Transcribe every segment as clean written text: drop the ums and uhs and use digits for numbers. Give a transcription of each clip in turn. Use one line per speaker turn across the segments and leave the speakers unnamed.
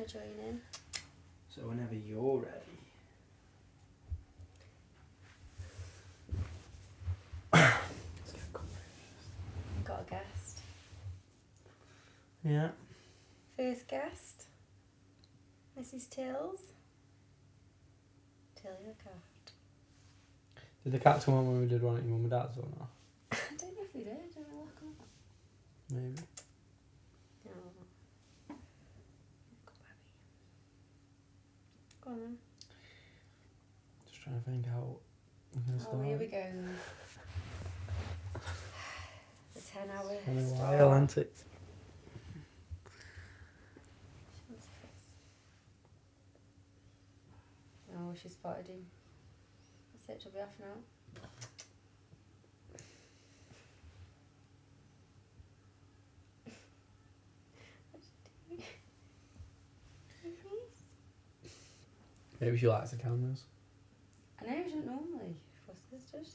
join in.
So whenever you're ready. Let's get a couple.
Got a guest.
Yeah.
First guest. Mrs. Tills. Tilly the cat.
Did the cat come on when we did one at your mum and dad's or not?
I don't know if we did. Don't we look up?
Maybe.
No. Go on then.
Just trying to think how we're going to start.
Oh, here we go. The 10 hour.
It's been a while, hasn't it?
Oh, she spotted him. That's it, she'll be off now.
Maybe she likes the cameras.
I know she doesn't normally fuss this, does she?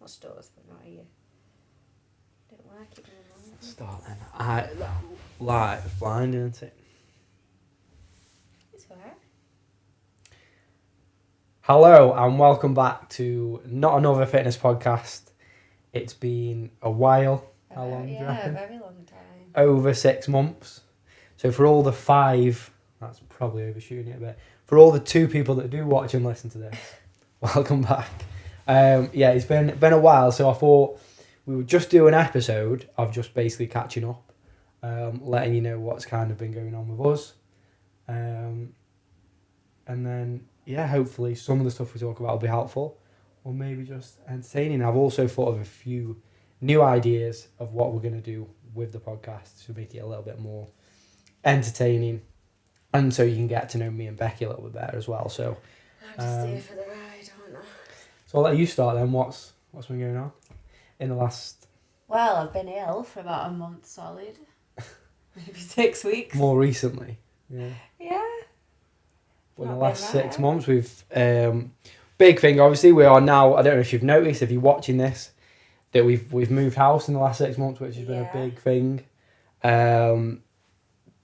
Well, she does, but not here. Don't like it when I'm on.
Start then. That light is blinding, isn't it?
It's alright.
Hello and welcome back to Not Another Fitness Podcast. It's been a while. How long do you
Yeah,
reckon?
a very long time.
Over 6 months. So for all the 5, that's probably overshooting it a bit. For all the 2 people that do watch and listen to this, welcome back. Yeah, it's been a while, so I thought we would just do an episode of just basically catching up, letting you know what's kind of been going on with us. And then, yeah, hopefully some of the stuff we talk about will be helpful or maybe just entertaining. I've also thought of a few new ideas of what we're going to do with the podcast to make it a little bit more entertaining and so you can get to know me and Becky a little bit better as well. So
I'm just here for the ride, aren't I?
So I'll let you start then. What's been going on in the last...
Well, I've been ill for about a month solid. Maybe 6 weeks.
More recently, yeah.
Yeah.
Well, in the
Not
last
been
6
that.
months, we've... big thing, obviously, we are now... I don't know if you've noticed, if you're watching this, that we've moved house in the last 6 months, which has been a big thing.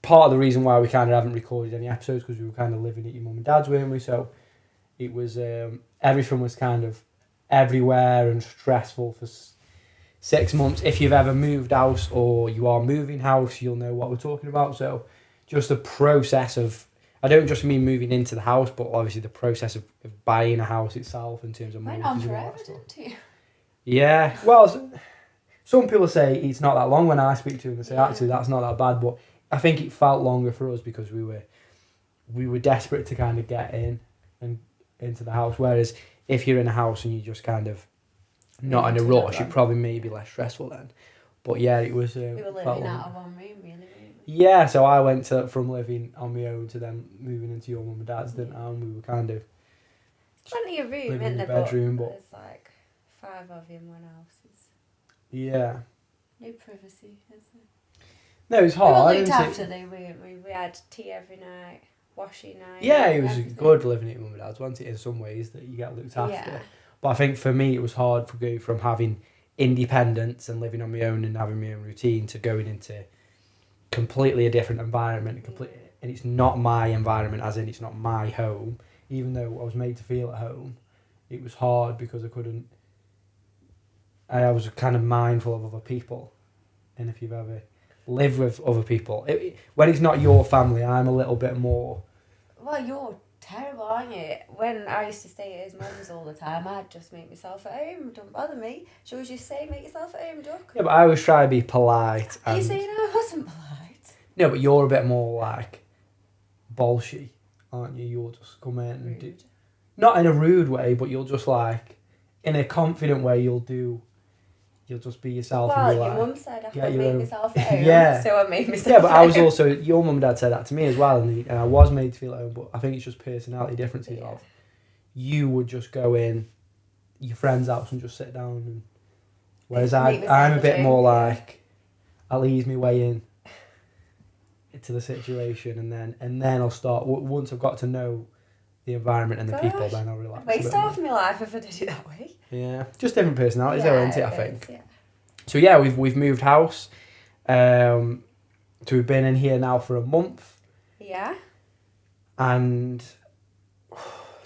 Part of the reason why we kind of haven't recorded any episodes because we were kind of living at your mum and dad's, weren't we? So it was... everything was kind of everywhere and stressful for 6 months. If you've ever moved house or you are moving house, you'll know what we're talking about. So just the process of... I don't just mean moving into the house, but obviously the process of buying a house itself in terms of
Went
mortgage
on
and all
forever,
that stuff.
didn't you?
Yeah, well, some people say it's not that long when I speak to them. They say,
Yeah.
actually, that's not that bad. But I think it felt longer for us because we were desperate to kind of get in and into the house. Whereas if you're in a house and you're just kind of not in a rush, it probably may be less stressful then. But yeah, it was...
We were living out of one room, really, weren't we?
Yeah, so I went from living on my own to then moving into your mum and dad's, didn't I? And we were kind of...
Plenty of room,
living in
isn't
the
there?
bedroom, but...
There's like 5 of you in one house. It's
Yeah.
no privacy, is there?
No, it's
We were
hard,
looked
isn't
after
it?
though, weren't we? We had tea every night, washing night.
Yeah, it was
everything.
good living at your mum and dad's, wasn't it, in some ways, that you get looked after.
Yeah.
But I think for me, it was hard to go from having independence and living on my own and having my own routine to going into completely a different environment. And it's not my environment, as in it's not my home. Even though I was made to feel at home, it was hard because I couldn't... I was kind of mindful of other people. And if you've ever lived with other people, when it's not your family, I'm a little bit more...
Well, you're terrible, aren't you? When I used to stay at his mum's all the time, I'd just make myself at home. Don't bother me. She always just say, make yourself at home, duck.
Yeah, but I always try to be polite.
You
And...
saying I wasn't polite?
No, but you're a bit more like bolshy, aren't you? You'll just come in and do...
Rude.
Not in a rude way, but you'll just like... In a confident way, you'll just be yourself.
Well,
and be
your
like,
mum said I
get
could
your
make
own-
myself at home,
Yeah.
so I made myself
Yeah, but
at
I was
home.
also... Your mum and dad said that to me as well, and I was made to feel at home, but I think it's just personality differences
Yeah.
of... You would just go in your friend's house and just sit down, and whereas
Make myself
I'm a
at
bit
home,
more
yeah.
like... I'll ease my way in to the situation, and then I'll start... Once I've got to know the environment and the people,
Gosh,
then I'll relax
I'd
a
waste
bit more.
half my life if I did it that way.
Yeah, just different personalities, though, isn't it? I
it
think.
is, yeah.
So yeah, we've moved house. So we've been in here now for a month.
Yeah.
And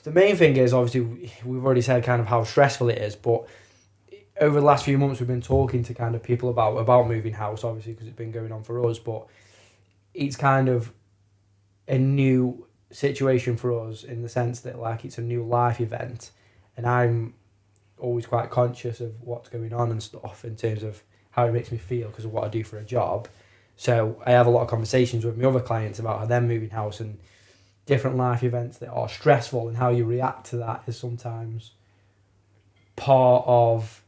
the main thing is, obviously, we've already said kind of how stressful it is, but over the last few months, we've been talking to kind of people about moving house, obviously, because it's been going on for us, but it's kind of a new situation for us in the sense that, like, it's a new life event, and I'm always quite conscious of what's going on and stuff in terms of how it makes me feel because of what I do for a job. So I have a lot of conversations with my other clients about how they're moving house and different life events that are stressful, and how you react to that is sometimes part of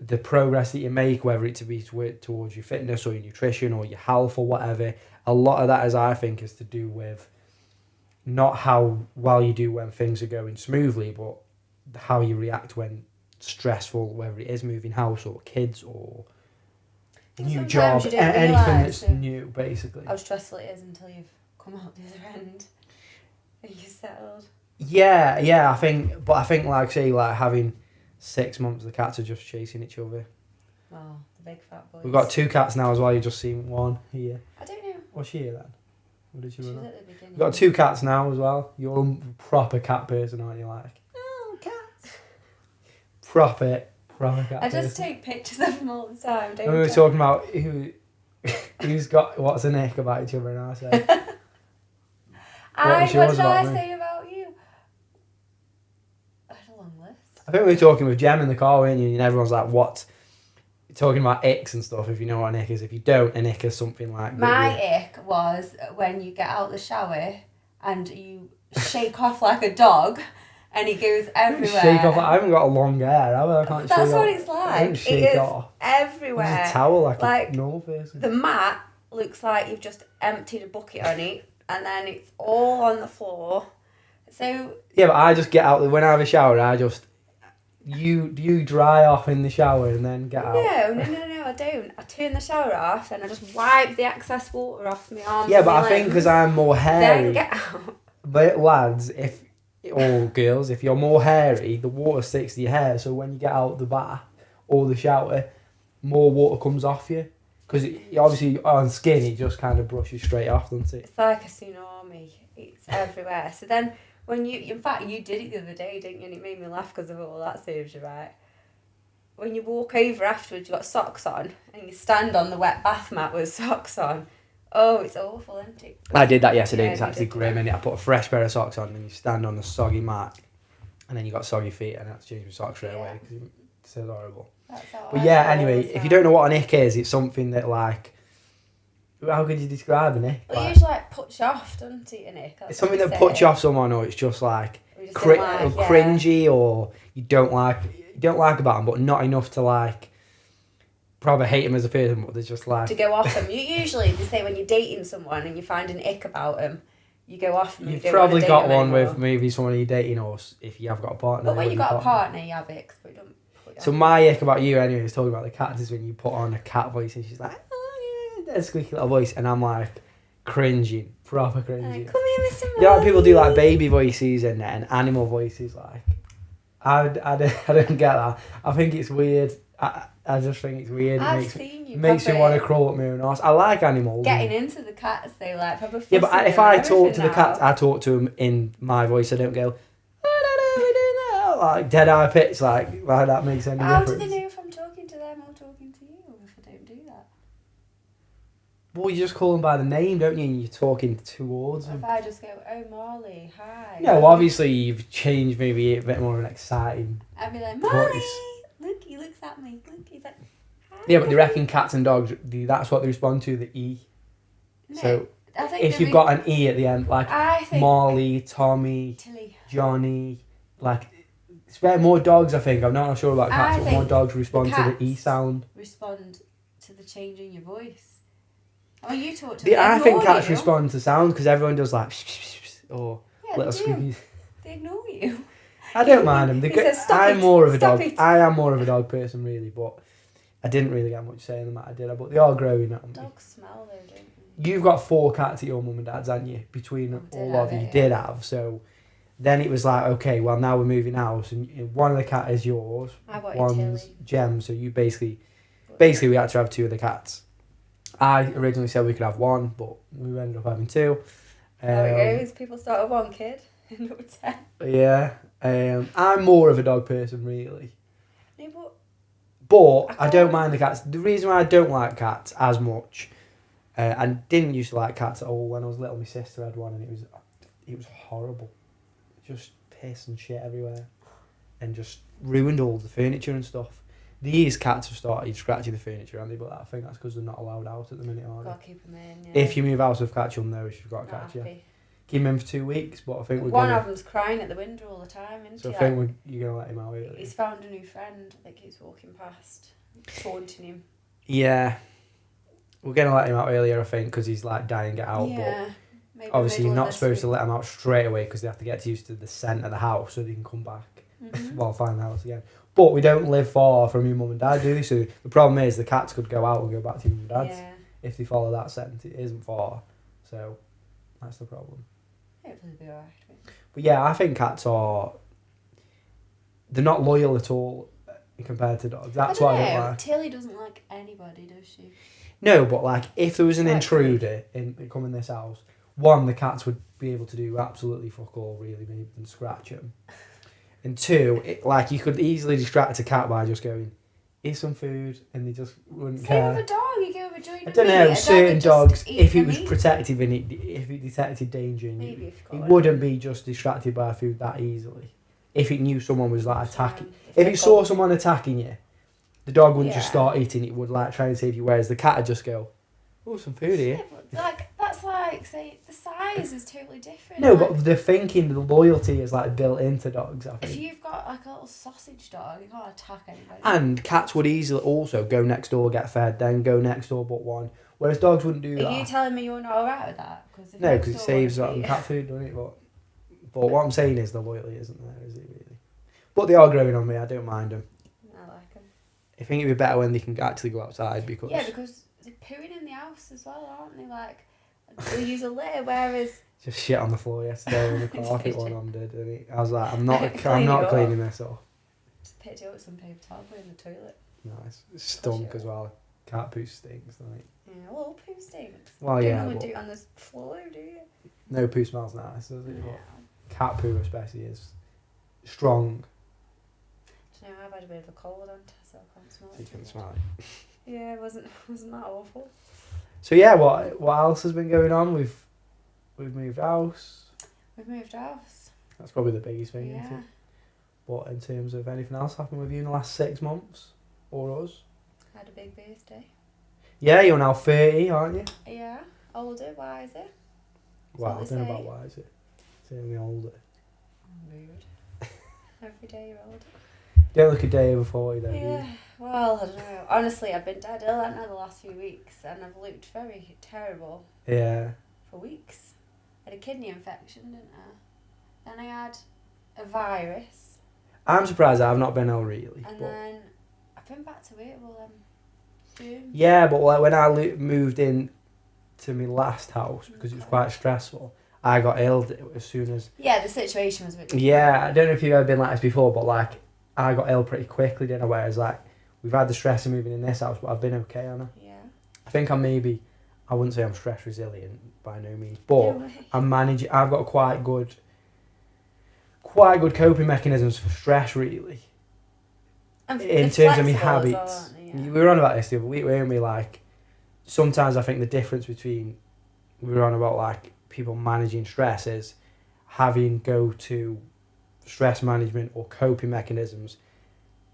the progress that you make, whether it to be towards your fitness or your nutrition or your health or whatever. A lot of that, as I think, is to do with not how well you do when things are going smoothly, but how you react when stressful, whether it is moving house or kids or new job, anything that's new, basically.
How stressful it is until you've come out the other end and you're settled.
Yeah, I think, like, say, like, having 6 months, the cats are just chasing each other.
Oh, the big fat boys.
We've got 2 cats now as well. You've just seen one here.
I don't know.
What's she here then? What did she
She's
run?
at the beginning.
We've got 2 cats now as well. You're a proper cat person, aren't you? Like,
Oh, cats.
proper cat.
I just
person.
take pictures of them all the time. Don't
When we were
I?
talking about who's got what's a nick about each other, and I said,
What
was
did
yours
I
about me?
say about you? I had a long list.
I think we were talking with Jem in the car, weren't you? And everyone's like, what? Talking about icks and stuff, if you know what an ick is. If you don't, an ick is something like...
My ick was when you get out the shower and you shake off like a dog and it goes everywhere.
Shake off. I haven't got a long hair, have I? I can't
That's
shake
what
off.
it's
I
like.
don't shake
It is
off.
everywhere.
Use a towel like
Like,
a normal person.
The mat looks like you've just emptied a bucket on it and then it's all on the floor. So...
Yeah, but I just get out... When I have a shower, I just... You dry off in the shower and then get out?
No, I don't. I turn the shower off and I just wipe the excess water off my arms.
Yeah,
and
but
my
I think
limbs,
because I'm more hairy...
Then get out.
But lads, or girls, if you're more hairy, the water sticks to your hair, so when you get out the bath or the shower, more water comes off you. Because obviously on skin, it just kind of brushes straight off, doesn't it?
It's like a tsunami. It's everywhere. So then, when in fact, you did it the other day, didn't you? And it made me laugh because of all that serves you right. When you walk over afterwards, you've got socks on, and you stand on the wet bath mat with socks on. Oh, it's awful, isn't it?
I did that yesterday.
Yeah,
It's
you
actually
did
grim,
that.
and I put a fresh pair of socks on, and you stand on the soggy mat, and then you got soggy feet, and I had to change my socks straight away because it's so horrible.
That's how
But
I
yeah,
feel
anyway,
all the
if you
time.
don't know what an ick is, it's something that, like, how could you describe an ick?
Well, it
Like,
usually puts you off, doesn't it, Nick?
it's something that puts you off someone, or it's just like
We just don't like, yeah.
cringy, or you don't like about them, but not enough to like probably hate them as a person, but they're just like
To go off them. You usually, they say when you're dating someone and you find an ick about them, you go off them.
You've
you don't wanna
probably
date
got
them
one
anymore.
with maybe someone you're dating, or if you have got a partner.
But when
with
you've
your
got a partner, you have icks, but you don't put it
So
on.
my ick about you anyway is talking about the cats is when you put on a cat voice and she's like, oh yeah, that squeaky little voice, and I'm like cringing, proper cringing.
Come here, Mr.
You know, like, people do like
Marley.
baby voices and animal voices. Like, I don't get that. I think it's weird. I just think it's weird.
I've
It
seen you
makes me
proper
want to crawl up my own arse. I like animals.
getting into the cats, they like proper
Yeah, but
fussing
if
them
I
and
talk to the
everything
cats,
now.
I talk to them in my voice. I don't go, oh, no, we're doing that. Like dead eye pitch, like that makes any
How do
difference.
they know if I'm talking to them or talking to you if I don't do that?
Well, you just call them by the name, don't you? And you're talking towards
Or if
them.
I just go, oh Marley, hi.
No, obviously you've changed maybe a bit more of an exciting.
I'd be like, Marley,
voice.
look, he looks at me. Look, he's like, hi.
Yeah, but they reckon cats and dogs, that's what they respond to, the E.
No,
So
I think
if you've got an E at the end, like
I think
Marley, Tommy,
Tilly.
Johnny, like it's better more dogs. I think I'm not sure about cats,
I
but more
think
dogs respond to the E
cats
sound.
respond to the change in your voice. Oh, you talk to
Yeah,
them.
I think
Ignore
cats
you.
respond to sound because everyone does like or
Yeah,
little
they do.
squeakies.
They ignore you.
I don't mind them.
He says, "Stop
I'm
it,
more of a
stop
dog.
it."
I am more of a dog person, really, but I didn't really get much say in them. I did, but they are growing up.
Dogs smell though, don't they?
You've got 4 cats at your mum and dad's, haven't you? Between
I did
all
have
of you,
it,
did have. So then it was like, okay, well now we're moving house, and one of the cat is yours,
I wanted
one's
Tilly.
Jem. So you basically we had to have 2 of the cats, I originally said we could have one, but we ended up having two.
There it goes. People start with one kid, end up with 10.
Yeah. I'm more of a dog person, really.
No,
But I don't
can't-
mind the cats. The reason why I don't like cats as much, and didn't used to like cats at all when I was little, my sister had one and it was horrible. Just piss and shit everywhere. And just ruined all the furniture and stuff. These cats have started scratching the furniture, haven't they? But I think that's because they're not allowed out at the minute, are
Gotta
they?
keep them in, yeah.
If you move house with cats, you'll know if you've got a
Not
cat, yeah.
happy.
Keep him in for 2 weeks, but I think we're
One
going
of them's crying at the window all the time, isn't
So
he?
I think you're going to let him out early.
He's found a new friend that keeps walking past, taunting him.
Yeah. We're going to let him out earlier, I think, because he's like dying to get out.
Yeah. Maybe
But obviously, you're
middle of
not
this
supposed to
week.
let him out straight away because they have to get used to the scent of the house so they can come back.
Mhm.
Well, find the house again. But we don't live far from your mum and dad, do we? So the problem is the cats could go out and go back to your mum and dad's
Yeah.
if they follow that scent. It isn't far. So that's the problem.
Hopefully they'll be alright.
But yeah, I think cats are... They're not loyal at all compared to dogs. That's what I don't like.
Tilly doesn't like anybody, does she?
No, but like if there was an
Right,
intruder come in this house, one, the cats would be able to do absolutely fuck all, really, maybe than scratch them. And two, like you could easily distract a cat by just going, "Eat some food," and they just wouldn't
Same
care.
with a dog. You go with joining
I don't
me.
know,
A
certain
would just
dogs,
eat
if it
your
was
meat.
protective and if it detected danger in
Maybe
you,
if you've
it
got one.
wouldn't be just distracted by food that easily. If it knew someone was like attacking, if
they've
it saw
got-
someone attacking you, the dog wouldn't just
Yeah.
start eating, it would like try and save you, whereas the cat would just go, "Oh, some food here."
Yeah, but like that's like say the size is totally different.
No,
like,
but the thinking, the loyalty is like built into dogs, I
if
think.
you've got like a little sausage dog, you can't attack anybody.
And cats would easily also go next door, get fed, then go next door but one. Whereas dogs wouldn't do
Are
that.
you telling me you're not alright with that? Cause
No, because it saves on cat food, doesn't it? But what I'm saying is the loyalty isn't there, is it really? But they are growing on me, I don't mind them.
I like them.
I think it'd be better when they can actually go outside because...
Yeah, because they're pooing in the house as well, aren't they? Like they use a litter, whereas
Just shit on the floor yesterday when the carpet one on did, and I was like, I'm
Clean it
not
up.
cleaning this off.
just picked it up with some paper towel, put it in the toilet.
Nice. It stunk as well. Cat poo stinks, doesn't it?
Yeah, a little poo stinks.
Well,
Don't
yeah,
normally
but
do it on the floor, do you?
no poo smells nice, does it?
No.
But cat poo especially is strong,
Do you know I've had a bit of a cold on so I can't smell
so you
it.
can smell it.
Yeah, wasn't that awful?
So yeah, what else has been going on? We've moved house.
We've moved house.
That's probably the biggest thing,
Yeah.
isn't it? But in terms of anything else happened with you in the last 6 months? Or us?
Had a big birthday.
Yeah, you're now 30, aren't you?
Yeah. Older, wiser.
Well, I
what
don't
they
know
say.
about why is it. Certainly older.
Rude. Every day you're older.
Don't look a day over 40 though, do you?
Yeah. Well, I don't know. Honestly, I've been dead ill, haven't I, the last few weeks, and I've looked very terrible
Yeah.
for weeks. I had a kidney infection, didn't I? Then I had a virus,
I'm surprised I've not been ill really.
and
But
then I've been back to it. Well, June.
yeah, but like when I moved in to my last house, because it was quite stressful, I got ill as soon as...
Yeah, the situation was a bit.
Yeah, I don't know if you've ever been like this before, but like I got ill pretty quickly, didn't I? Whereas like we've had the stress of moving in this house, but I've been okay on it.
Yeah.
I think I wouldn't say I'm stress resilient by no means,
No
but
way.
I'm managing. I've got quite good coping mechanisms for stress, really.
And
In
they're
terms of my
flexible as
habits,
well, aren't they?
we were on about this the other week, weren't we? Like sometimes I think the difference between we were on about like people managing stress is having go-to stress management or coping mechanisms,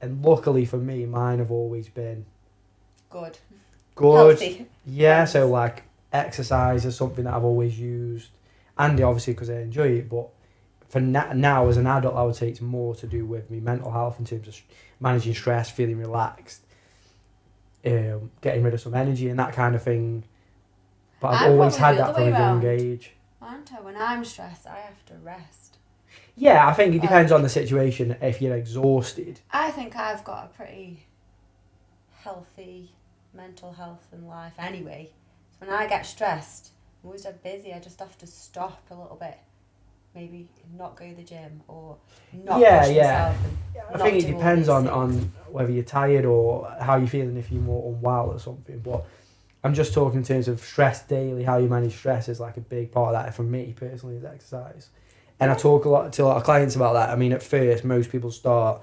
and luckily for me, mine have always been
Good.
good.
Healthy.
Yeah, so like exercise is something that I've always used, and obviously because I enjoy it. But for now, as an adult, I would say it's more to do with me mental health in terms of managing stress, feeling relaxed, getting rid of some energy and that kind of thing. But I've
I'm
always
probably
had
the
that
other
from a
way
young
round.
age.
Aren't I? When I'm stressed, I have to rest.
Yeah, I think it depends on the situation. If you're exhausted,
I think I've got a pretty healthy mental health in life anyway. So when I get stressed, I'm always dead busy. I just have to stop a little bit. Maybe not go to the gym or not push myself.
I
Not
think it
do all
depends
these
on
things.
whether you're tired or how you're feeling, if you're more unwell or something. But I'm just talking in terms of stress daily, how you manage stress is like a big part of that for me personally is exercise. And I talk to a lot of clients about that. I mean, at first, most people start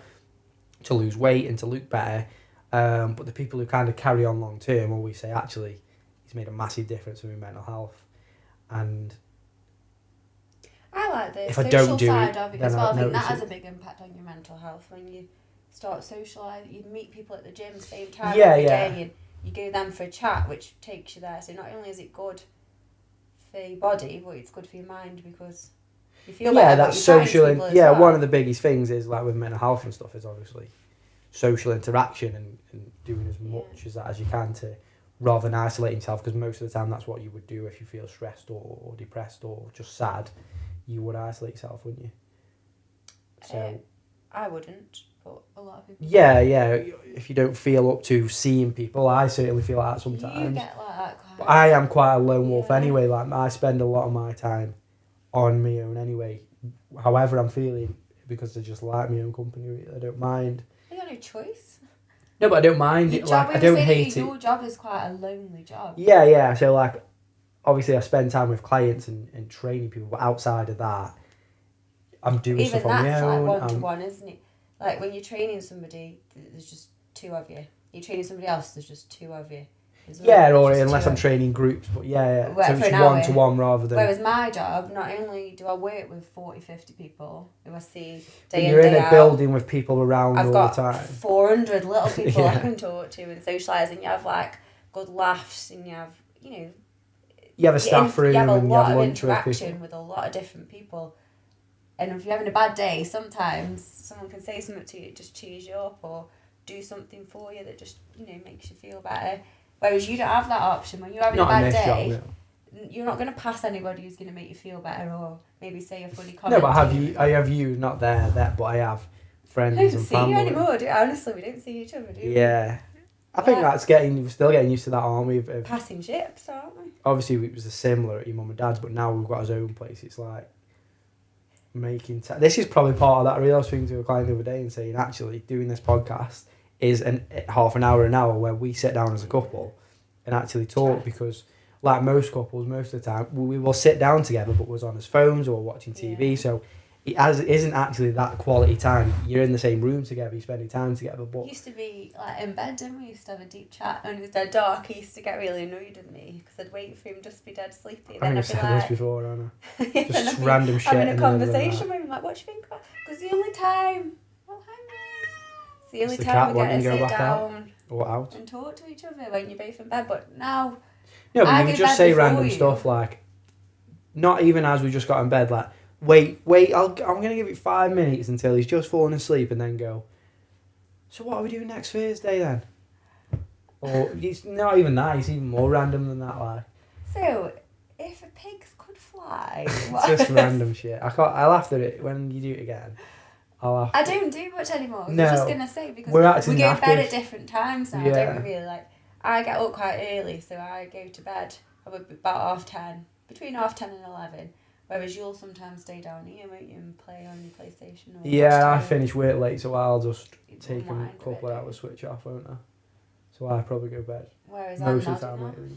to lose weight and to look better. But the people who kind of carry on long term always say, actually, it's made a massive difference in my mental health. And
I like the
if I
social
don't do
side
it,
of it
then
as well.
I'll
I think that
notice
has
it.
a big impact on your mental health when you start socialising. You meet people at the gym same time
Yeah,
every
yeah.
day, and you go them for a chat, which takes you there. So not only is it good for your body, but it's good for your mind because you feel better.
Yeah,
but
that's
you're chatting to
social.
people as
Yeah,
well.
one of the biggest things is like with mental health and stuff is obviously social interaction and doing as much as that as you can to rather than isolate yourself, because most of the time that's what you would do if you feel stressed or depressed or just sad. You would isolate yourself, wouldn't you? So
I wouldn't, but a lot of people.
yeah. If you don't feel up to seeing people, I certainly feel like that
You
sometimes.
get like that quite.
But I am quite a lone wolf
Yeah.
anyway. Like I spend a lot of my time on my own anyway. However I'm feeling, because I just like my own company. I don't mind.
You got no choice.
No, but I don't mind
Your
it.
job,
Like I don't
saying
hate it.
your job is quite a lonely job.
Yeah. So like, obviously I spend time with clients and training people, but outside of that, I'm doing
Even
stuff on my
that's
own.
like one to one, isn't it? Like when you're training somebody, there's just two of you. You're training somebody else, there's just two of you.
Yeah,
There's
or
just
unless
two
I'm
of you.
training groups, but yeah.
Well,
So
for
it's
an hour.
one to one rather than.
Whereas my job, not only do I work with 40, 50 people who I see
But
day in,
you're in
day
a
out,
building with people around
I've
all
got
the time.
400 little people I
Yeah.
can talk to and socialise, and you have like good laughs, and you have, you know,
You have a staff room
you have a
and you
lot
have
of
lunch with
interaction
people.
with a lot of different people. And if you're having a bad day, sometimes someone can say something to you, just cheers you up, or do something for you that just, you know, makes you feel better. Whereas you don't have that option. When you're having
Not
a
in
bad
this
day,
job, no.
you're not going to pass anybody who's going to make you feel better or maybe say a funny
No,
comment.
but I have you not there, but I have friends
I don't
and
see you
family.
anymore, do you? Honestly, we don't see each other, do we?
Yeah. I think
Yeah.
that's we're still getting used to that, aren't we? Of
Passing ships, aren't we?
obviously it was similar at your mum and dad's, but now we've got our own place. It's like making this is probably part of that. I really was speaking to a client the other day and saying, actually, doing this podcast is half an hour where we sit down as a couple and actually talk,
Chat.
because like most couples, most of the time we will sit down together, but we're on his phones or watching TV.
Yeah.
So it isn't actually that quality time. You're in the same room together, you're spending time together, but
Used to be like in bed, didn't we? Used to have a deep chat, and it was dead dark. He used to get really annoyed with me because I'd wait for him just to be dead sleepy.
I
Then
think I've
I'd
said
be
this
like,
before, Anna.
then
Just
I'd be
random shit
having
in
a
the middle of the
conversation
night.
with him, like, what do you think about? Because the only time, well, hang on. It's the only
the
time
cat
we get
wanting
to
to go
sit
back out?
down
Or out.
and talk to each other when you're both in bed. But now,
No, but
I
you
go
would just
bed
say
before
random
you.
stuff like, not even as we just got in bed, like, wait, I'm going to give it 5 minutes until he's just fallen asleep, and then go, so what are we doing next Thursday then? Or it's not even that, it's even more random than that, like.
so if a pig could fly,
It's
what?
just random shit. I laughed at it when you do it again. I'll laugh.
I don't do much anymore.
No.
I was just gonna say because
We're actually
we go to bed
knackered.
at different times now,
Yeah.
don't we? Really, like I get up quite early, so I go to bed probably about 10:30, between 10:30 and 11. Whereas you'll sometimes stay down here, won't you, and play on your PlayStation or
Yeah, I
watch TV.
finish work late, so I'll just
You
take a
unwind a
couple
bit,
of
don't
hours
you?
switch off, won't I? So I probably go to bed
Whereas
most
I'm
of the time
nodding
later
off.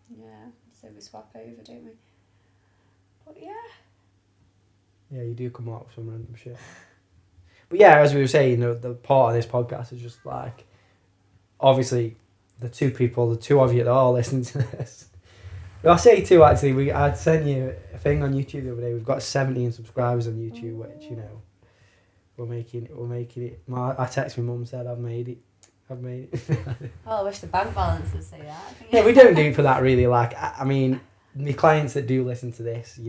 than you.
Yeah, so we swap over, don't we? But yeah.
Yeah, you do come up with some random shit. But yeah, as we were saying, the part of this podcast is just like, obviously, the two of you that are listening to this. Well, I say two actually. I'd sent you a thing on YouTube the other day. We've got 17 subscribers on YouTube, which we're making it. I texted my mum, said I've made it.
Oh, I wish the bank balance would say that.
Yeah, we don't do it for that really. Like, I mean, the clients that do listen to this, it's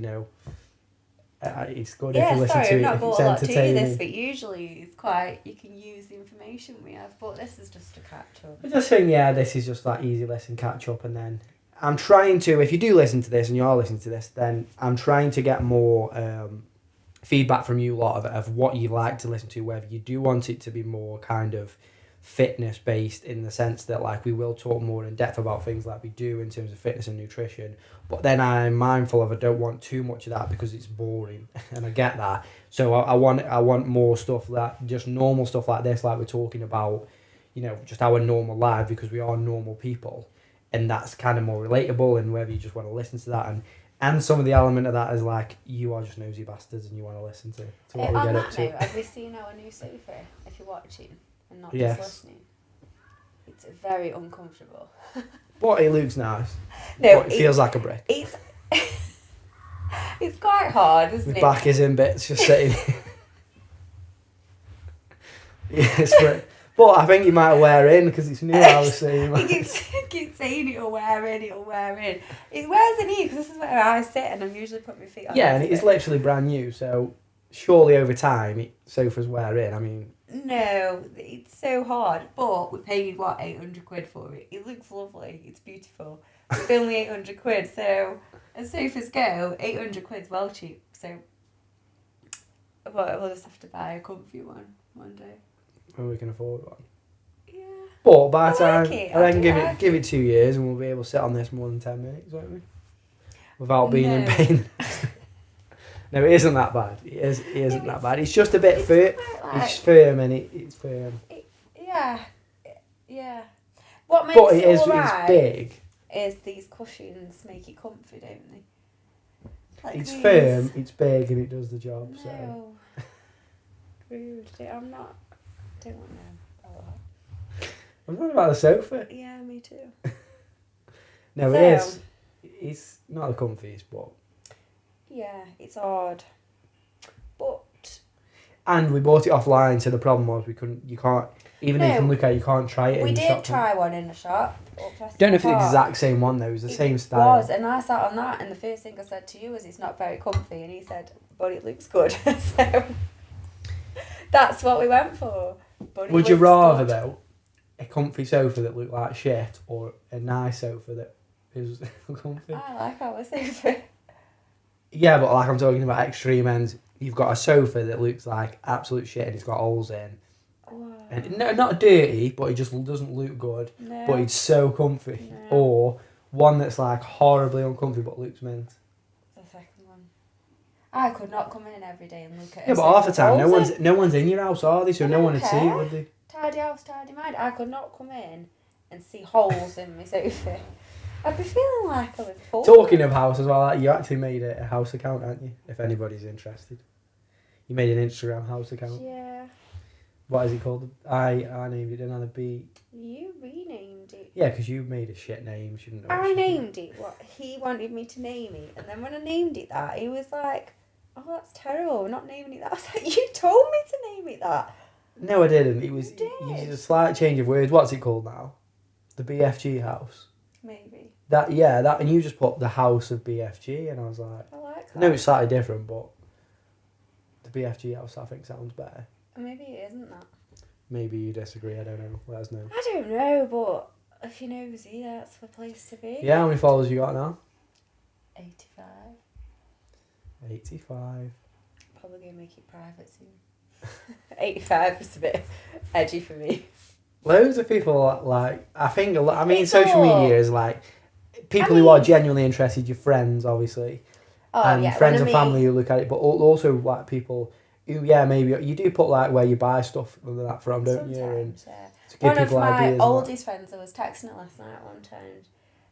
good if
Yeah,
you listen
sorry,
to
I've
it.
not
If
brought
it's
a lot to you
entertaining.
this, but usually it's quite, you can use the information we have, but this is just a catch up.
I just think, this is just that easy listen, catch up, and then I'm trying to, if you do listen to this and you are listening to this, then I'm trying to get more feedback from you lot of what you like to listen to, whether you do want it to be more kind of fitness based, in the sense that like we will talk more in depth about things like we do in terms of fitness and nutrition, but then I'm mindful of I don't want too much of that because it's boring and I get that. So I want more stuff, that just normal stuff like this, like we're talking about, just our normal life, because we are normal people. and that's kind of more relatable, and whether you just want to listen to that, and some of the element of that is like you are just nosy bastards and you want to listen to what we
On
get up
that
to.
note, have you seen our new sofa? If you're watching and not
Yes.
just listening, it's very uncomfortable.
But it looks nice.
No,
But it feels like a brick.
It's it's quite hard, isn't
My
it?
back is in bits just sitting here. Yes, but I think you might wear in because it's new. I was saying.
He keeps saying it'll wear in. It wears in here because this is where I sit and I'm usually putting my feet on.
Yeah, and it is literally brand new, so surely over time sofas wear in. I mean,
no, it's so hard. But we paid what, £800 for it. It looks lovely. It's beautiful. It's only £800, so as sofas go, £800 well cheap. So, we'll just have to buy a comfy one day.
when we can afford one.
Yeah.
But by the
I
time
like it.
I can
I like
give it 2 years, and we'll be able to sit on this more than 10 minutes, won't we? Without being in
No.
pain. No, it isn't that bad. It isn't
No,
that bad. It's just a bit firm.
quite
It's firm and it's firm.
Yeah. What makes
But it is
alright
it's big.
is these cushions make it comfy, don't they? Like
It's
these.
firm. It's big, and it does the job. So
No. Rude. I'm not. Don't want to know.
I'm talking about the sofa.
Yeah, me too.
No,
So-
it is. It's not the comfiest, but
Yeah, it's odd. But
and we bought it offline. So the problem was you can't even if you
No.
can look at it, you can't try it.
we
in the
did
shop.
try one in the shop.
Don't know if it's the exact same one though. It was the same style.
Was, and I sat on that, and the first thing I said to you was, "It's not very comfy," and he said, "But it looks good." So that's what we went for. But it
Would you
looks
rather
good.
though a comfy sofa that looked like shit or a nice sofa that is comfy?
I like our sofa.
Yeah, but like I'm talking about extreme ends. You've got a sofa that looks like absolute shit and it's got holes in.
Wow.
And no, not dirty, but it just doesn't look good.
No.
But it's so comfy.
No.
Or one that's like horribly uncomfy but looks mint.
The second one. I could not come in every day and look at.
Yeah,
a
but half the
sofa
time
holes
no one's in your house, are they? So
I
no
don't
one would see it,
care.
would they?
Tidy house, tidy mind. I could not come in and see holes in my sofa. I'd be feeling like I was poor.
Talking of house as well, like, you actually made a house account, haven't you? If anybody's interested. You made an Instagram house account.
Yeah.
What is it called? I named it, didn't I? The B.
You renamed it.
Yeah, because you made a shit name, shouldn't
I named it what he wanted me to name it, and then when I named it that, he was like, "Oh, that's terrible. We're not naming it that." I was like, "You told me to name it that."
No, I didn't. It was
You
you
did.
used a slight change of words. What's it called now? The BFG house.
Maybe.
That and you just put the house of BFG, and I was like,
I like that.
no, it's slightly different, but the BFG house I think sounds better.
Maybe it isn't that.
Maybe you disagree. I don't know. Let us know.
I don't know, but if you nosy, that's the place to be.
Yeah, how many followers you got now?
85.
85.
Probably gonna make it private soon. 85 is a bit edgy for me.
Loads of people like. I think a lot. I mean,
It's
social
all-
media is like people
I
who are
mean-
genuinely interested. Your friends, obviously.
Oh
And
yeah,
friends
when
and
I mean-
family who look at it, but also like people who, maybe you do put like where you buy stuff and that from, don't you? And
Sometimes, yeah.
to give
One of
people
my
ideas. and that.
oldest friends, I was texting her last night one time,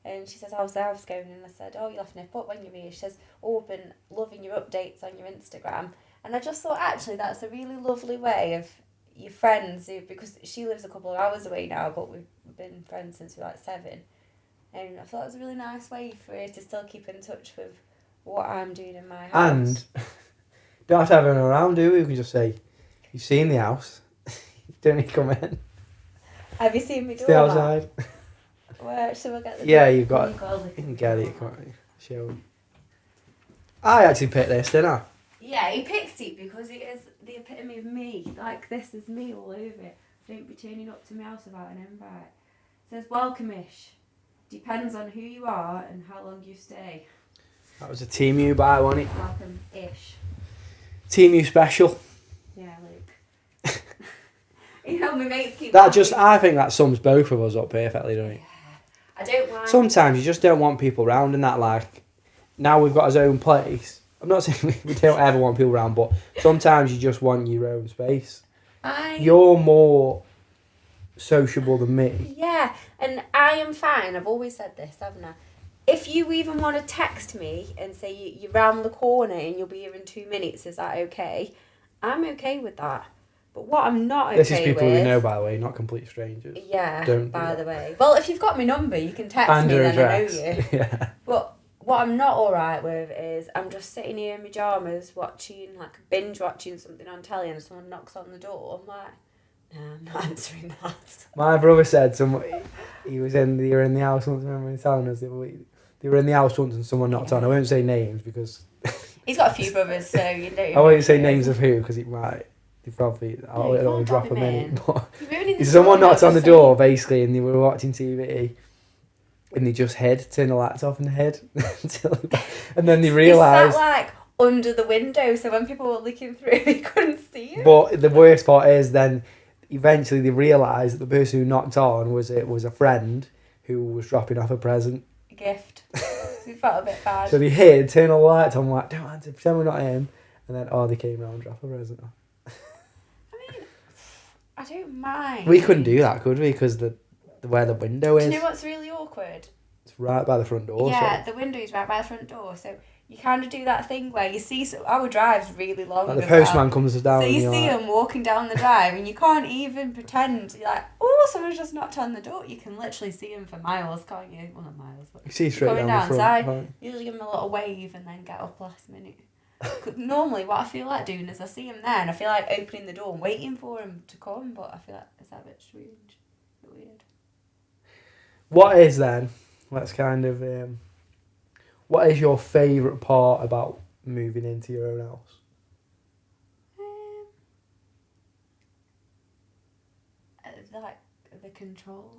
and she says, "How's the house going?" And I said, "Oh, you'll have to nip up when you're here." She says, "Oh, I've been loving your updates on your Instagram," and I just thought actually that's a really lovely way of your friends who, because she lives a couple of hours away now, but we've been friends since we were like 7, and I thought it was a really nice way for her to still keep in touch with what I'm doing in my house.
And don't have to have anyone around, do we? We can just say, "You've seen the house. Don't need to come in.
Have you seen me do
Stay
that?
outside."
Where shall I get the?
Yeah, you've got.
You got
You can get it, can't you? Show. I actually picked this, didn't I?
Yeah, he picked it because it is the epitome of me. Like, this is me all over it. Don't be turning up to my house without an invite. It says, welcome-ish. Depends on who you are and how long you stay.
That was a Team U buy, wasn't it?
Welcome-ish.
Team U special.
Yeah, Luke. You know, my mates keep
That
laughing.
I think that sums both of us up perfectly, doesn't it?
I don't mind.
Sometimes you just don't want people around, and that, like, now we've got his own place. I'm not saying we don't ever want people around, but sometimes you just want your own space. You're more sociable than me.
Yeah, and I am fine. I've always said this, haven't I? If you even want to text me and say you're round the corner and you'll be here in 2 minutes, is that okay? I'm okay with that. But what I'm not okay with...
This is people we know, by the way, not complete strangers.
Yeah,
Don't
by the way. Well, if you've got my number, you can text
and
me,
your
then
address.
I know you.
Yeah.
But what I'm not alright with is I'm just sitting here in my pyjamas watching, like, binge watching something on telly and someone knocks on the door. I'm like, no, I'm not answering that.
My brother said they were in the house once, remember he was telling us they were in the house once and someone knocked on. I won't say names because...
He's got a few brothers, so you know...
I won't say names of who because it might... I'll drop them in. But someone knocked on the door basically and they were watching TV and they just turned the lights off and hid. And then they realised...
He sat, like, under the window, so when people were looking through, they couldn't see him.
But the worst part is then eventually they realised that the person who knocked on was a friend who was dropping off a present.
A gift. He felt a bit bad.
So they hid, turned all the lights on, like, don't answer, pretend we're not him. And then, they came round and dropped a present off.
I don't mind.
We couldn't do that, could we? Because where the window is.
Do you know what's really awkward?
It's right by the front door.
Yeah,
so.
the window is right by the front door, so you kind of do that thing where you see our drive's really long.
Like the postman comes down.
So you see him walking down the drive, and you can't even pretend. You're like, oh, someone's just knocked on the door. You can literally see him for miles, can't you? Well, not miles, but
you see straight
coming
down the
front.
front.
So I usually give him a little wave and then get up last minute. Normally, what I feel like doing is I see him there and I feel like opening the door and waiting for him to come, but I feel like is that a bit strange, a bit weird.
What is then? Let's kind of. What is your favourite part about moving into your own house?
Like the control,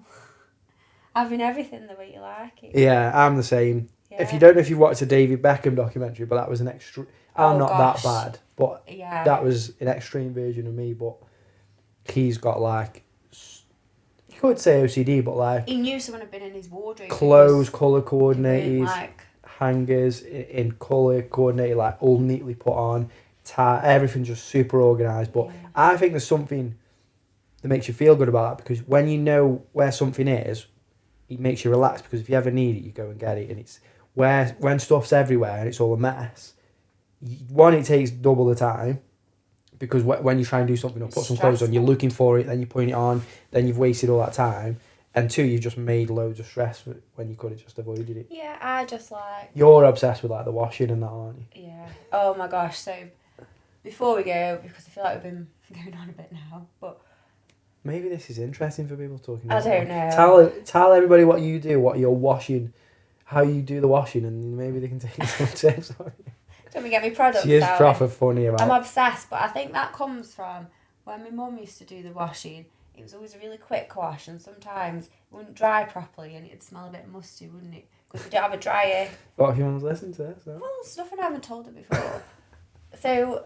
having everything the way you like it.
Yeah, I'm the same.
Yeah.
If you don't know if you watched a David Beckham documentary, but that was an extra. I'm not that bad, but that was an extreme version of me. But he's got like, you could say OCD, but like
he knew someone had been in his wardrobe.
Clothes colour coordinated,
like
hangers in colour coordinated, like all neatly put on, everything's just super organised. But I think there's something that makes you feel good about that because when you know where something is, it makes you relax because if you ever need it, you go and get it, and it's when stuff's everywhere and it's all a mess. One, it takes double the time because when you try and do something or put some clothes on, you're looking for it, then you're putting it on, then you've wasted all that time. And two, you've just made loads of stress when you could have just avoided it.
Yeah, I just like...
You're obsessed with like the washing and that, aren't you?
Yeah. Oh my gosh, so before we go, because I feel like we've been going on a bit now, but...
Maybe this is interesting for people talking
about. I don't
know. Tell everybody what you do, what you're washing, how you do the washing, and maybe they can take some tips on you.
Don't get me products.
She is proper funny about it.
I'm obsessed, but I think that comes from when my mum used to do the washing. It was always a really quick wash, and sometimes it wouldn't dry properly, and it'd smell a bit musty, wouldn't it? Because we don't have a dryer.
What if you want to listen to this? No?
Well, it's nothing I haven't told her before. So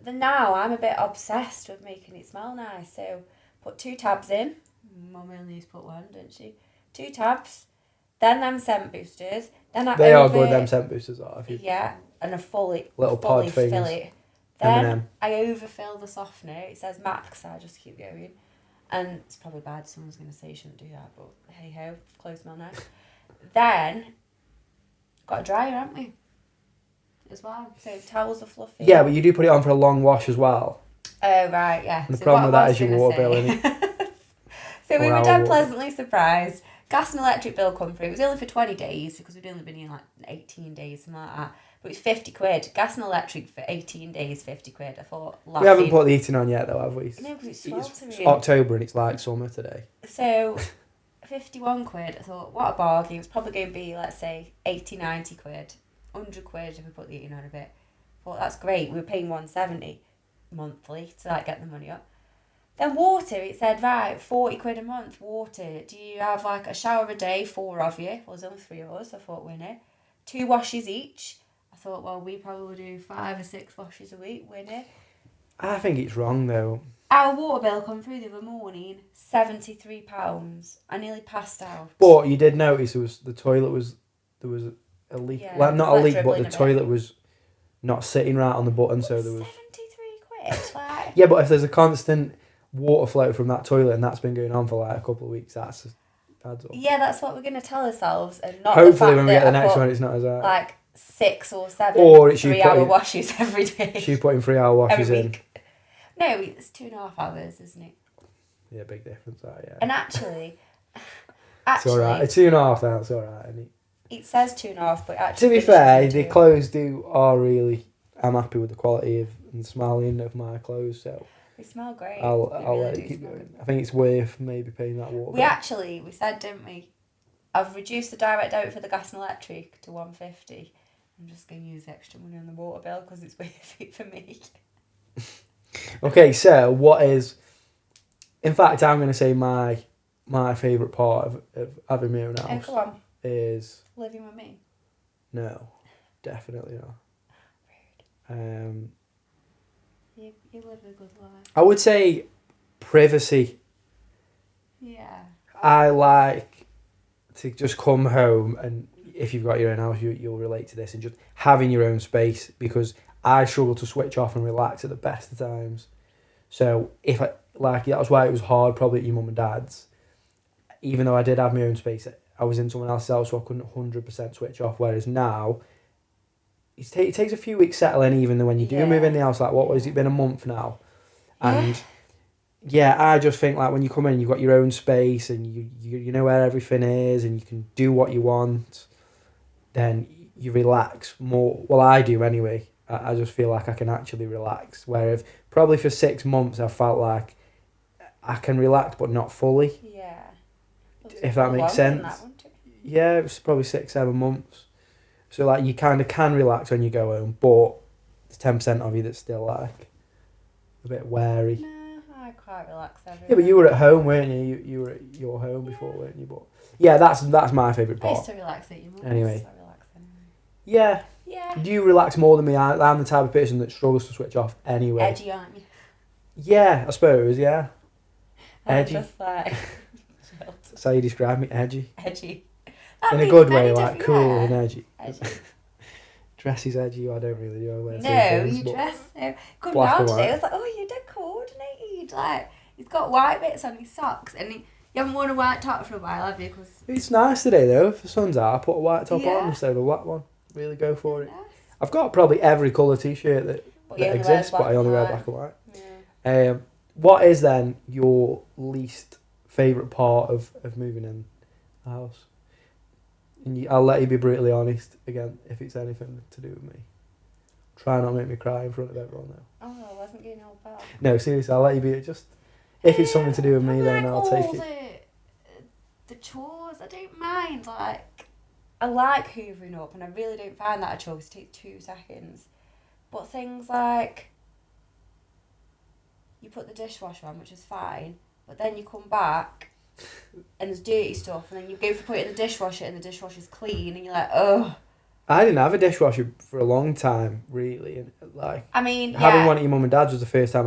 now I'm a bit obsessed with making it smell nice. So put 2 tabs in. Mum only used to put 1, didn't she? 2 tabs. Then them scent boosters. Then
they are good. Them scent boosters are.
Yeah, and a fully
pod
fill
things.
it. Then
M&M.
I overfill the softener. It says max, so I just keep going. And it's probably bad. Someone's going to say you shouldn't do that, but hey ho, clothes smell nice. Then got a dryer, haven't we? As well. So towels are fluffy.
Yeah, but you do put it on for a long wash as well.
Oh right, yeah.
And the problem with that is your water bill, isn't
it? So we were dead pleasantly surprised. Gas and electric bill come through. It was only for 20 days because we'd only been here like 18 days, something like that. But it's 50 quid. Gas and electric for 18 days, 50 quid. I thought, laughing.
We haven't put the heating on yet though, have we?
No, because it's sweltering.
It's October and it's like summer today.
So 51 quid. I thought, what a bargain. It's probably going to be, let's say, 80, 90 quid. 100 quid if we put the heating on a bit. Thought, that's great. We were paying 170 monthly to like get the money up. Then water, it said, right, 40 quid a month, water. Do you have like a shower a day, 4 of you? Well, there's only 3 of us, I thought, winner. 2 washes each. I thought, well, we probably do 5 or 6 washes a week, winner.
I think it's wrong though.
Our water bill come through the other morning, £73. I nearly passed out.
But you did notice there was a leak.
Yeah,
like not a leak, but the
a
toilet was not sitting right on the button, so there was
73 quid. Like...
Yeah, but if there's a constant water flow from that toilet, and that's been going on for like a couple of weeks. That's adds up.
Yeah, that's what we're going to tell ourselves, and not
Hopefully,
the fact
when we
that
get the
I
next
put,
one, it's not as hard.
like 6 or 7
Or it's you
3-hour
putting-
washes every day.
She putting 3-hour washes
every
in.
week. No, it's 2.5 hours, isn't it?
Yeah, big difference. That yeah.
And actually,
It's alright. It's 2.5 now. It's alright.
it says 2.5, but actually.
To be
finishes
fair,
at
the
2.
clothes are really. I'm happy with the quality of and smelling of my clothes, so
They smell great.
I'll
They
let
do
it keep
smell
going.
good.
I think it's worth maybe paying that water.
We said, didn't we? I've reduced the direct debit for the gas and electric to 150. I'm just going to use the extra money on the water bill because it's worth it for me.
Okay, so what is? In fact, I'm going to say my favourite part of having my own
Oh,
house
come on.
is
Living with me.
no, definitely not.
You live a good life.
I would say privacy.
Yeah.
I like to just come home, and if you've got your own house, you'll relate to this, and just having your own space, because I struggle to switch off and relax at the best of times. So if I that was why it was hard probably at your mum and dad's. Even though I did have my own space, I was in someone else's house, so I couldn't 100% switch off. Whereas now, it takes a few weeks settling, even though when you do move in the house, like what has it been, a month now? And yeah, I just think like when you come in, you've got your own space, and you know where everything is, and you can do what you want. Then you relax more. Well, I do anyway. I just feel like I can actually relax. Whereas probably for 6 months, I felt like I can relax, but not fully.
Yeah.
If that makes sense. Yeah, it was probably 6-7 months. So like you kind of can relax when you go home, but there's 10% of you that's still like a bit wary.
No, I quite relax everywhere.
Yeah, but you were at home, weren't you? You were at your home before, weren't you? But yeah, that's my favourite
I used
part.
to relax at your mum's.
Anyway.
So I relax anyway.
Yeah.
Yeah.
Do you relax more than me? I'm the type of person that struggles to switch off anyway.
Edgy, aren't you?
Yeah, I suppose, yeah. Edgy.
I'm just like...
That's how you describe me, edgy.
Edgy.
In a good way, like cool and edgy.
Edgy.
Dress is edgy, I don't really do. I wear
No,
same things,
you
but
dress so... Come
black
down
and
today,
white.
I was like, oh, you're dead coordinated. Like, he's got white bits on his socks, and you haven't worn a white top for a while, have you? Cause
It's nice today though. If the sun's out, I put a white top
Yeah.
on instead of a black one. Really go for it.
Nice.
I've got probably every colour t-shirt that
But you only wear
exists, but
black
I only
and
wear
white.
black and white.
Yeah.
What is then your least favourite part of moving in the house? And I'll let you be brutally honest again if it's anything to do with me. Try not to make me cry in front of everyone now.
Oh, I wasn't getting all bad.
No, seriously, I'll let you be. Just if it's something to do with me, then I'll take it.
The chores, I don't mind. Like, I like hoovering up, and I really don't find that a chore. It takes 2 seconds. But things like you put the dishwasher on, which is fine, but then you come back and there's dirty stuff, and then you go for put it in the dishwasher, and the dishwasher's clean, and you're like, oh.
I didn't have a dishwasher for a long time, really, and like
I mean,
having
yeah.
one at your mum and dad's was the first time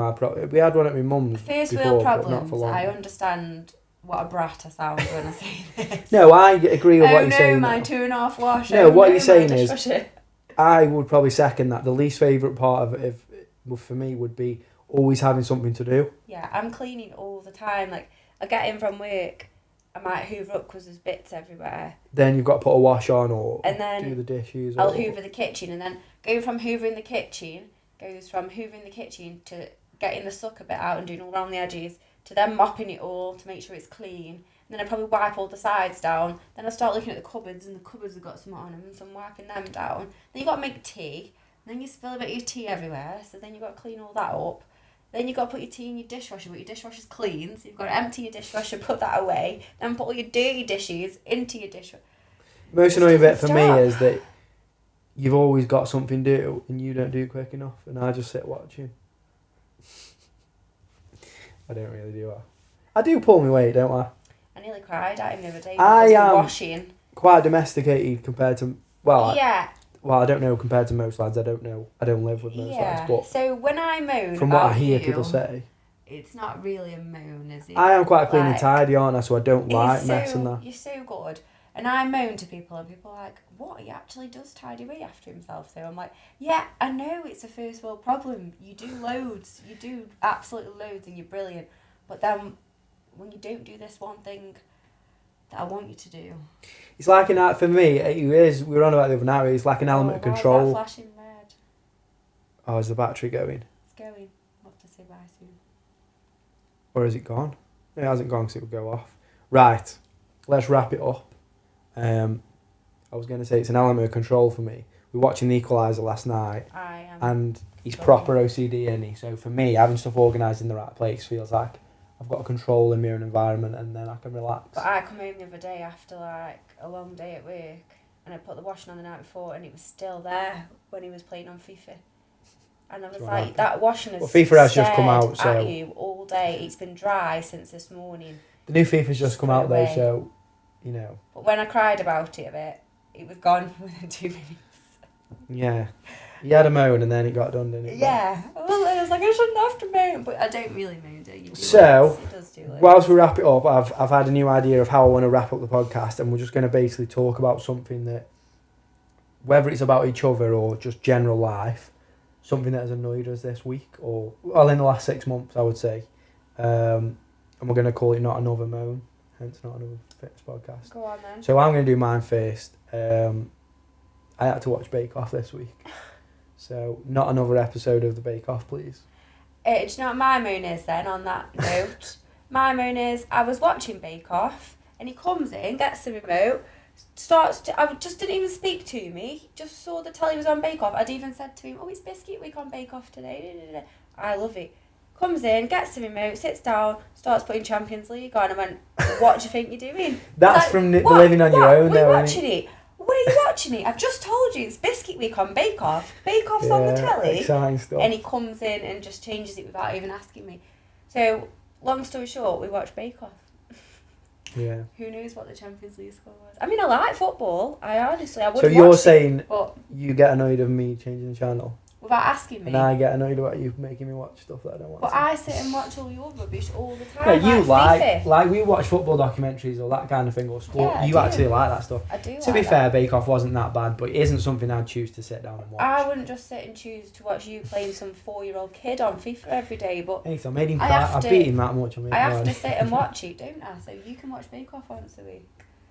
we had one at my mum's
First
before,
world
but not
problems.
for long.
I understand what a brat I sound when I say this.
No, I agree with what you're saying.
My
now.
2.5 wash.
No, what you're
my
saying is-
dishwasher.
I would probably second that. The least favourite part of it, for me, would be always having something to do.
Yeah, I'm cleaning all the time. Like, I get in from work, I might hoover up because there's bits everywhere.
Then you've got to put a wash on or
And then
do the dishes.
I'll
or,
hoover the kitchen, and then going from hoovering the kitchen goes from hoovering the kitchen to getting the sucker bit out and doing all around the edges to then mopping it all to make sure it's clean. And then I probably wipe all the sides down. Then I start looking at the cupboards, and the cupboards have got something on them, so I'm wiping them down. Then you've got to make tea. And then you spill a bit of your tea everywhere, so then you've got to clean all that up. Then you've got to put your tea in your dishwasher, but your dishwasher's clean, so you've got to empty your dishwasher, put that away, then put all your dirty dishes into your dishwasher.
Most
It
annoying bit
doesn't
for me
stop.
is that you've always got something to do and you don't do it quick enough, and I just sit watching. I don't really do that. I do pull my weight, don't I?
I nearly cried at him the other day
I
because
am
we're washing.
Quite domesticated compared to
Yeah,
I don't know compared to most lads. I don't know. I don't live with most lads, but
so when I moan
from what
about
I hear
you,
people say,
it's not really a moan, is it?
I am quite clean and
Like,
tidy, aren't I? So I don't like
You're
messing
so,
that.
You're so good. And I moan to people, and people are like, what? He actually does tidy away after himself. So I'm like, yeah, I know it's a first world problem. You do loads. You do absolutely loads, and you're brilliant. But then when you don't do this one thing that I want you to do.
It's like for me, it is, we were on about the other night, it's like an element of control.
Why is that flashing red?
Oh, is the battery going?
It's going. I'll have to say bye soon.
Or is it gone? It hasn't gone because it will go off. Right, let's wrap it up. I was going to say it's an element of control for me. We were watching The Equalizer last night.
I am.
And he's proper OCD, isn't he? So for me, having stuff organised in the right place feels like I've got control in my own environment and then I can relax.
But I come home the other day after like a long day at work and I put the washing on the night before and it was still there when he was playing on FIFA. And I was like, that washing has
FIFA has just come out, so
at you all day. It's been dry since this morning.
The new FIFA's just come out though, so you know.
But when I cried about it a bit, it was gone within 2 minutes.
Yeah. You had a moan and then it got done, didn't it?
Yeah. Well, I was like, I shouldn't have to moan, but I don't really moan, do you?
So,
it does do loads.
Whilst we wrap it up, I've had a new idea of how I want to wrap up the podcast, and we're just going to basically talk about something that, whether it's about each other or just general life, something that has annoyed us this week, or, well, in the last 6 months, I would say. And we're going to call it Not Another Moan, hence Not Another Fitness Podcast.
Go on then.
So I'm going to do mine first. I had to watch Bake Off this week. So, not another episode of the Bake Off, please.
Do you know what my moan is then, on that note? My moan is, I was watching Bake Off, and he comes in, gets the remote, I just didn't even speak to me, just saw the telly was on Bake Off. I'd even said to him, oh, it's Biscuit Week on Bake Off today. I love it. Comes in, gets the remote, sits down, starts putting Champions League on. I went, what do you think you're doing?
That's like, from living on your own, though.
We're watching it. Where are you watching it? I've just told you it's Biscuit Week on Bake Off. Bake Off's on the telly.
Exciting stuff.
And he comes in and just changes it without even asking me. So, long story short, we watched Bake Off.
Yeah.
Who knows what the Champions League score was? I mean, I like football. I wouldn't
So you're saying
it, but
you get annoyed of me changing the channel?
Without asking me.
And I get annoyed about you making me watch stuff that I don't want
but
to.
But I sit and watch all your rubbish all the time.
Yeah, you
like
like we watch football documentaries or that kind of thing or sport.
Yeah,
you actually like that stuff.
I do.
To be fair, Bake Off wasn't that bad, but it isn't something I'd choose to sit down and watch.
I wouldn't just sit and choose to watch you playing some 4-year-old kid on FIFA every day, but
hey, so I made him cry. I've beat him that much.
I have to sit and watch it, don't I? So you can watch Bake Off once a week.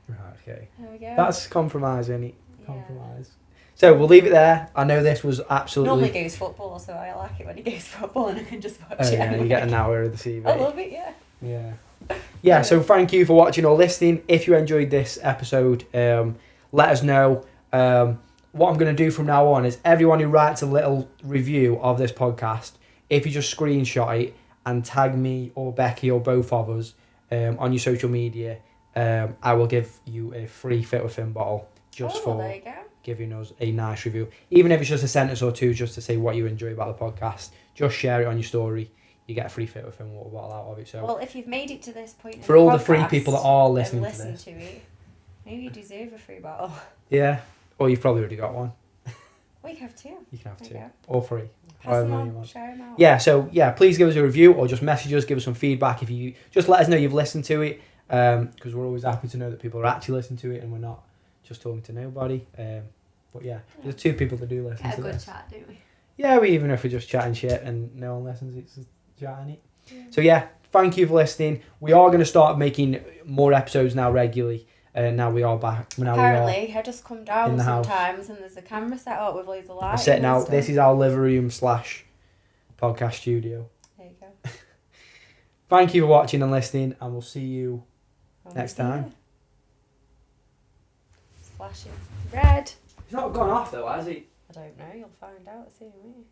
Right, okay.
There we go.
That's compromise, isn't it? Compromise. So we'll leave it there. I know this was absolutely...
Normally goes football, so I like it when he goes football and I can just watch it.
Yeah,
anyway.
you get an hour of the TV.
I love it, yeah.
Yeah, so thank you for watching or listening. If you enjoyed this episode, let us know. What I'm going to do from now on is everyone who writes a little review of this podcast, if you just screenshot it and tag me or Becky or both of us on your social media, I will give you a free Fit Within bottle just for
there you go.
Giving us a nice review. Even if it's just a sentence or two just to say what you enjoy about the podcast, just share it on your story. You get a free Fit Within water bottle out of it. So,
well, if you've made it to this point
for all the free people that are listening to this,
to it, maybe you deserve a free bottle.
Yeah, or you've probably already got one.
Well, you have two.
You can have two or three.
Pass them on, share them out.
Yeah, so please give us a review or just message us, give us some feedback. If you just let us know you've listened to it, because we're always happy to know that people are actually listening to it and we're not just talking to nobody. But yeah, there's 2 people that do listen to this.
Get a good chat, don't we?
Yeah, even if we're just chatting shit and no one listens, it's just chatting it. Yeah. So yeah, thank you for listening. We are going to start making more episodes now regularly. Now we are back.
Apparently, I just come down sometimes and there's a camera set up with loads of lights.
I'm sitting out. This is our living room / podcast studio.
There you go.
Thank you for watching and listening, and we'll see you next time.
It's flashing red.
He's not gone off though, has he?
I don't know. You'll find out soon, won't you?